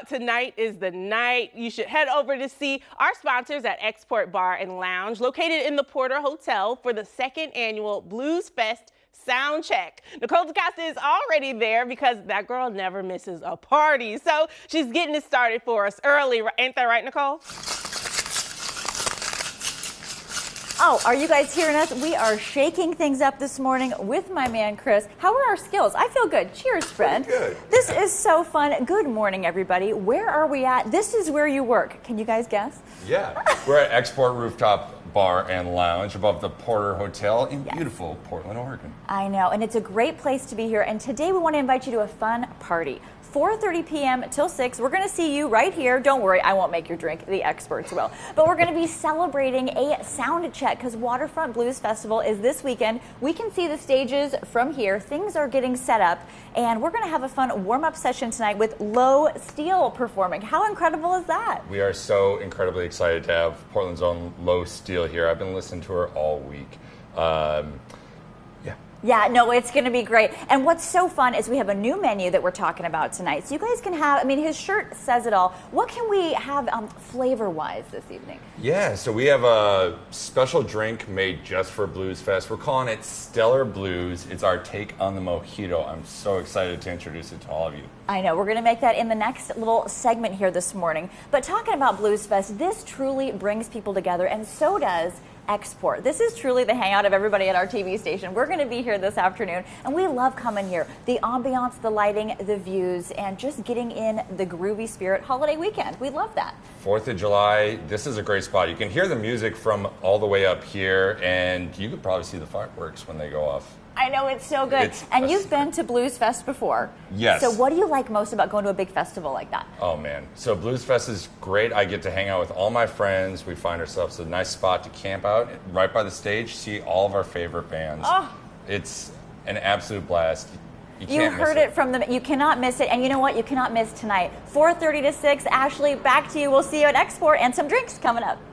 about tonight is the night. You should head over to see our sponsors at XPort Bar and Lounge, located in the Porter Hotel, for the second annual Blues Fest sound check. Nicole DeCosta is already there because that girl never misses a party. So she's getting it started for us early. Ain't that right, Nicole? Oh, are you guys hearing us? We are shaking things up this morning with my man, Chris. How are our skills? I feel good. Cheers, friend. Good. This is so fun. Good morning, everybody. Where are we at? This is where you work. Can you guys guess? Yeah, we're at XPort Rooftop Bar and Lounge above the Porter Hotel in beautiful Portland, Oregon. I know, and it's a great place to be here. And today we want to invite you to a fun party. 4:30 p.m. till 6. We're going to see you right here. Don't worry, I won't make your drink. The experts will. But we're going to be celebrating a sound check because Waterfront Blues Festival is this weekend. We can see the stages from here. Things are getting set up, and we're going to have a fun warm-up session tonight with Low Steel performing. How incredible is that? We are so incredibly excited to have Portland's own Low Steel here. I've been listening to her all week. Yeah, no, it's going to be great. And what's so fun is we have a new menu that we're talking about tonight. So you guys can have, I mean, his shirt says it all. What can we have flavor-wise this evening? Yeah, so we have a special drink made just for Blues Fest. We're calling it Stellar Blues. It's our take on the mojito. I'm so excited to introduce it to all of you. I know, we're going to make that in the next little segment here this morning. But talking about Blues Fest, this truly brings people together, and so does XPort. This is truly the hangout of everybody at our TV station. We're going to be here this afternoon, and we love coming here. The ambiance, the lighting, the views, and just getting in the groovy spirit holiday weekend. We love that. 4th of July, this is a great spot. You can hear the music from all the way up here, and you could probably see the fireworks when they go off. I know, it's so good. And you've been to Blues Fest before. Yes. So what do you like most about going to a big festival like that? Oh, man. So Blues Fest is great. I get to hang out with all my friends. We find ourselves a nice spot to camp out right by the stage, see all of our favorite bands. Oh. It's an absolute blast. You heard it from them. You cannot miss it. And you know what? You cannot miss tonight. 4:30 to 6. Ashley, back to you. We'll see you at XPort and some drinks coming up.